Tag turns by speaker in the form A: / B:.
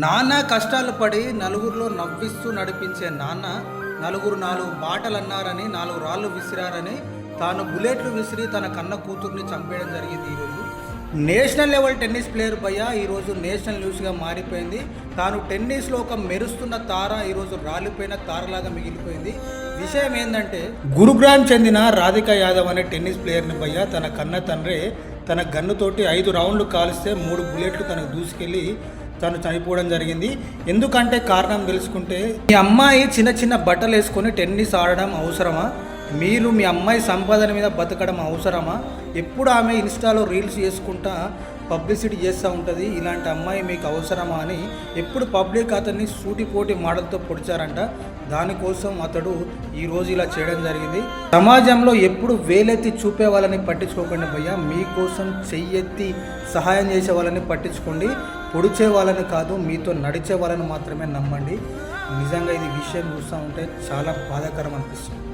A: నాన్న కష్టాలు పడి నలుగురిలో నవ్విస్తూ నడిపించే నాన్న నలుగురు నాలుగు మాటలు అన్నారని నాలుగు రాళ్ళు విసిరారని తాను బుల్లెట్లు విసిరి తన కన్న కూతుర్ని చంపేయడం జరిగింది. ఈరోజు నేషనల్ లెవెల్ టెన్నిస్ ప్లేయర్ భయ్య ఈరోజు నేషనల్ న్యూస్గా మారిపోయింది. తాను టెన్నిస్లో ఒక మెరుస్తున్న తార ఈరోజు రాలిపోయిన తారలాగా మిగిలిపోయింది. విషయం ఏంటంటే గురుగ్రామ్ చెందిన రాధికా యాదవ్ అనే టెన్నిస్ ప్లేయర్ని భయ్య తన కన్న తండ్రి తన గన్నుతోటి 5 రౌండ్లు కాలిస్తే 3 బుల్లెట్లు తనకు దూసుకెళ్ళి తను చనిపోవడం జరిగింది. ఎందుకంటే కారణం తెలుసుకుంటే, మీ అమ్మాయి చిన్న చిన్న బట్టలు వేసుకొని టెన్నిస్ ఆడడం అవసరమా? మీరు మీ అమ్మాయి సంపాదన మీద బతకడం అవసరమా? ఎప్పుడు ఆమె ఇన్స్టాలో రీల్స్ చేసుకుంటా పబ్లిసిటీ చేస్తూ ఉంటుంది. ఇలాంటి అమ్మాయి మీకు అవసరమా అని ఎప్పుడు పబ్లిక్ అతన్ని సూటిపోటి మాటలతో పొడిచారంట. దానికోసం అతడు ఈరోజు ఇలా చేయడం జరిగింది. సమాజంలో ఎప్పుడు వేలెత్తి చూపే వాళ్ళని పట్టించుకోకండి భయ్య, మీకోసం చెయ్యెత్తి సహాయం చేసే వాళ్ళని పట్టించుకోండి. పొడిచే వాళ్ళని కాదు, మీతో నడిచే వాళ్ళని మాత్రమే నమ్మండి. నిజంగా ఇది విషయం చూస్తూ ఉంటే చాలా బాధాకరం అనిపిస్తుంది.